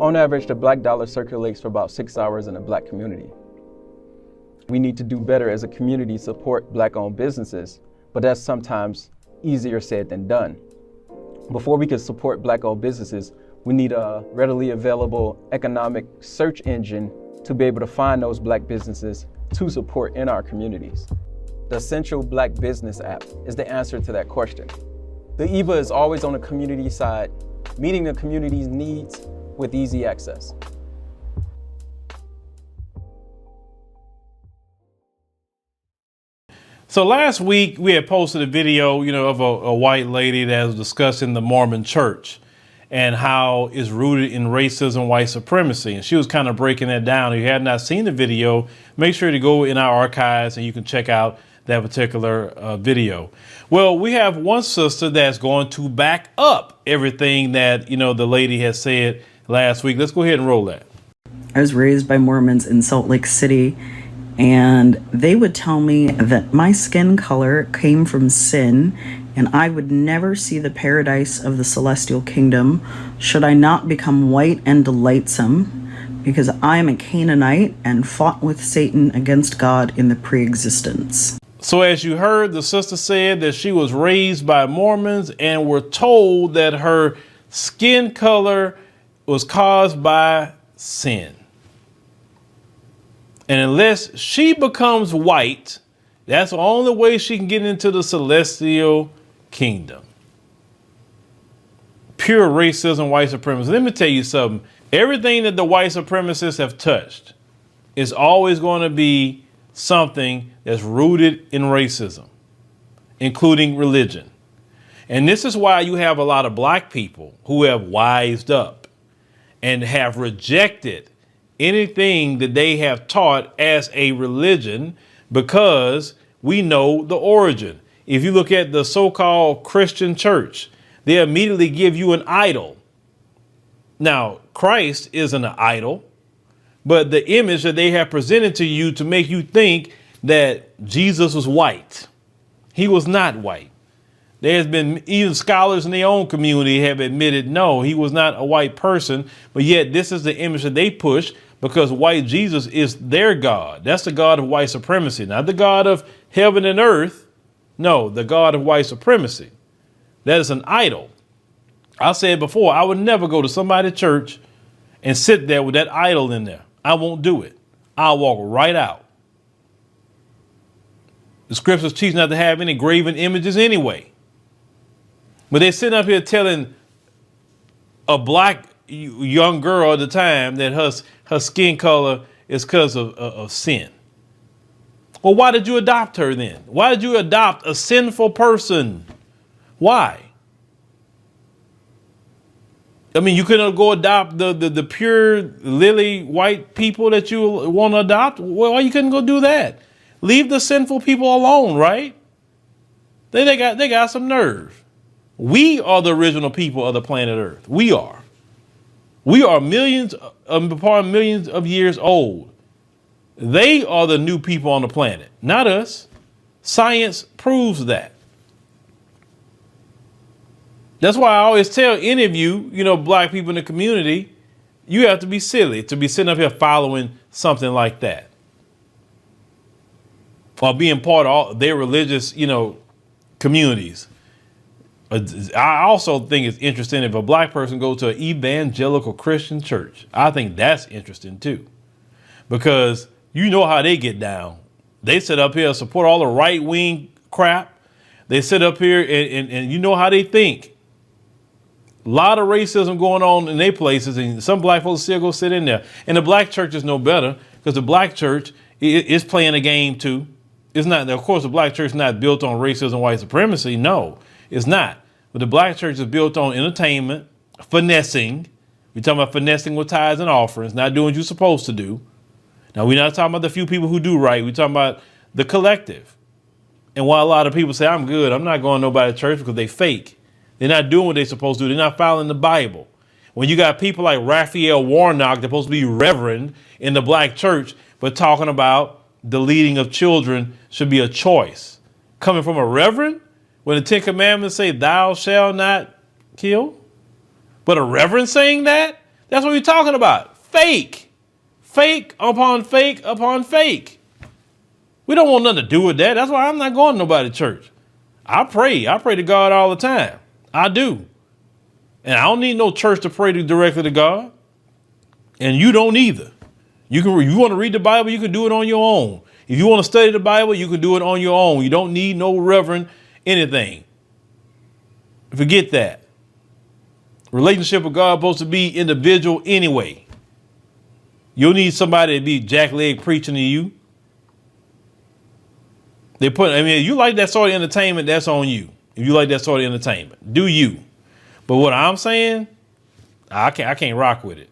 On average, the black dollar circulates for about 6 hours in the black community. We need to do better as a community to support black-owned businesses, but that's sometimes easier said than done. Before we can support black-owned businesses, we need a readily available economic search engine to be able to find those black businesses to support in our communities. The Essential Black Business app is the answer to that question. The EVA is always on the community side, meeting the community's needs with easy access. So last week we had posted a video, of a white lady that was discussing the Mormon church and how it's rooted in racism, white supremacy. And she was kind of breaking that down. If you have not seen the video, make sure to go in our archives and you can check out that particular video. Well, we have one sister that's going to back up everything that, the lady has said last week. Let's go ahead and roll that. I was raised by Mormons in Salt Lake City, and they would tell me that my skin color came from sin and I would never see the paradise of the celestial kingdom should I not become white and delightsome, because I am a Canaanite and fought with Satan against God in the pre-existence. So as you heard, the sister said that she was raised by Mormons and were told that her skin color was caused by sin. And unless she becomes white, that's the only way she can get into the celestial kingdom. Pure racism, white supremacy. Let me tell you something. Everything that the white supremacists have touched is always going to be something that's rooted in racism, including religion. And this is why you have a lot of black people who have wised up and have rejected anything that they have taught as a religion, because we know the origin. If you look at the so-called Christian church, they immediately give you an idol. Now, Christ isn't an idol, but the image that they have presented to you to make you think that Jesus was white. He was not white. There's been even scholars in their own community have admitted, no, he was not a white person, but yet this is the image that they push because white Jesus is their God. That's the God of white supremacy, not the God of heaven and earth. No, the God of white supremacy. That is an idol. I said before, I would never go to somebody's church and sit there with that idol in there. I won't do it. I'll walk right out. The scriptures teach not to have any graven images anyway. But they're sitting up here telling a black young girl at the time that her skin color is because of sin. Well, why did you adopt her then? Why did you adopt a sinful person? Why? I mean, you couldn't go adopt the pure lily white people that you want to adopt. Well, why you couldn't go do that? Leave the sinful people alone, right? They got some nerve. We are the original people of the planet Earth. We are. We are millions upon millions of years old. They are the new people on the planet, not us. Science proves that. That's why I always tell any of you, black people in the community, you have to be silly to be sitting up here following something like that. Or being part of all their religious, communities. I also think it's interesting if a black person goes to an evangelical Christian church. I think that's interesting too, because you know how they get down. They sit up here, support all the right wing crap. They sit up here and you know how they think. A lot of racism going on in their places, and some black folks still go sit in there. And the black church is no better, because the black church is playing a game too. It's not, of course, the black church is not built on racism, white supremacy. No, it's not. But the black church is built on entertainment, finessing. We're talking about finessing with tithes and offerings, not doing what you're supposed to do. Now, we're not talking about the few people who do right. We're talking about the collective. And while a lot of people say, I'm good, I'm not going to nobody's church, because they fake. They're not doing what they're supposed to do. They're not following the Bible. When you got people like Raphael Warnock, they're supposed to be reverend in the black church, but talking about the leading of children should be a choice. Coming from a reverend, when the 10 Commandments say, thou shalt not kill, but a reverend saying that That's what we're talking about. Fake. Fake upon fake upon fake. We don't want nothing to do with that. That's why I'm not going to nobody's church. I pray. I pray to God all the time. I do. And I don't need no church to pray directly to God. And you don't either. If you want to read the Bible, you can do it on your own. If you want to study the Bible, you can do it on your own. You don't need no reverend anything. Forget that. Relationship with God is supposed to be individual anyway. You'll need somebody to be jackleg preaching to you. If you like that sort of entertainment, that's on you. If you like that sort of entertainment, do you. But what I'm saying, I can't rock with it.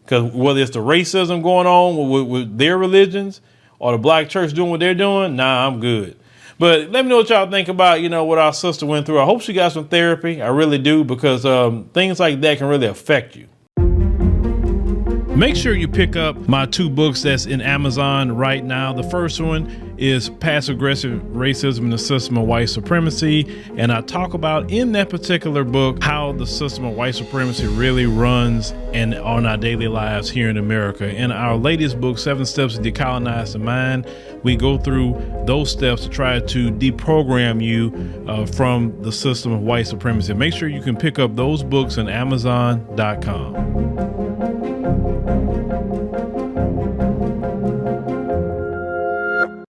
Because whether it's the racism going on with their religions or the black church doing what they're doing, nah, I'm good. But let me know what y'all think about, what our sister went through. I hope she got some therapy. I really do, because things like that can really affect you. Make sure you pick up my 2 books that's in Amazon right now. The first one is Passive Aggressive Racism and the System of White Supremacy. And I talk about in that particular book how the system of white supremacy really runs and on our daily lives here in America. In our latest book, 7 Steps to Decolonize the Mind, we go through those steps to try to deprogram you from the system of white supremacy. Make sure you can pick up those books on Amazon.com.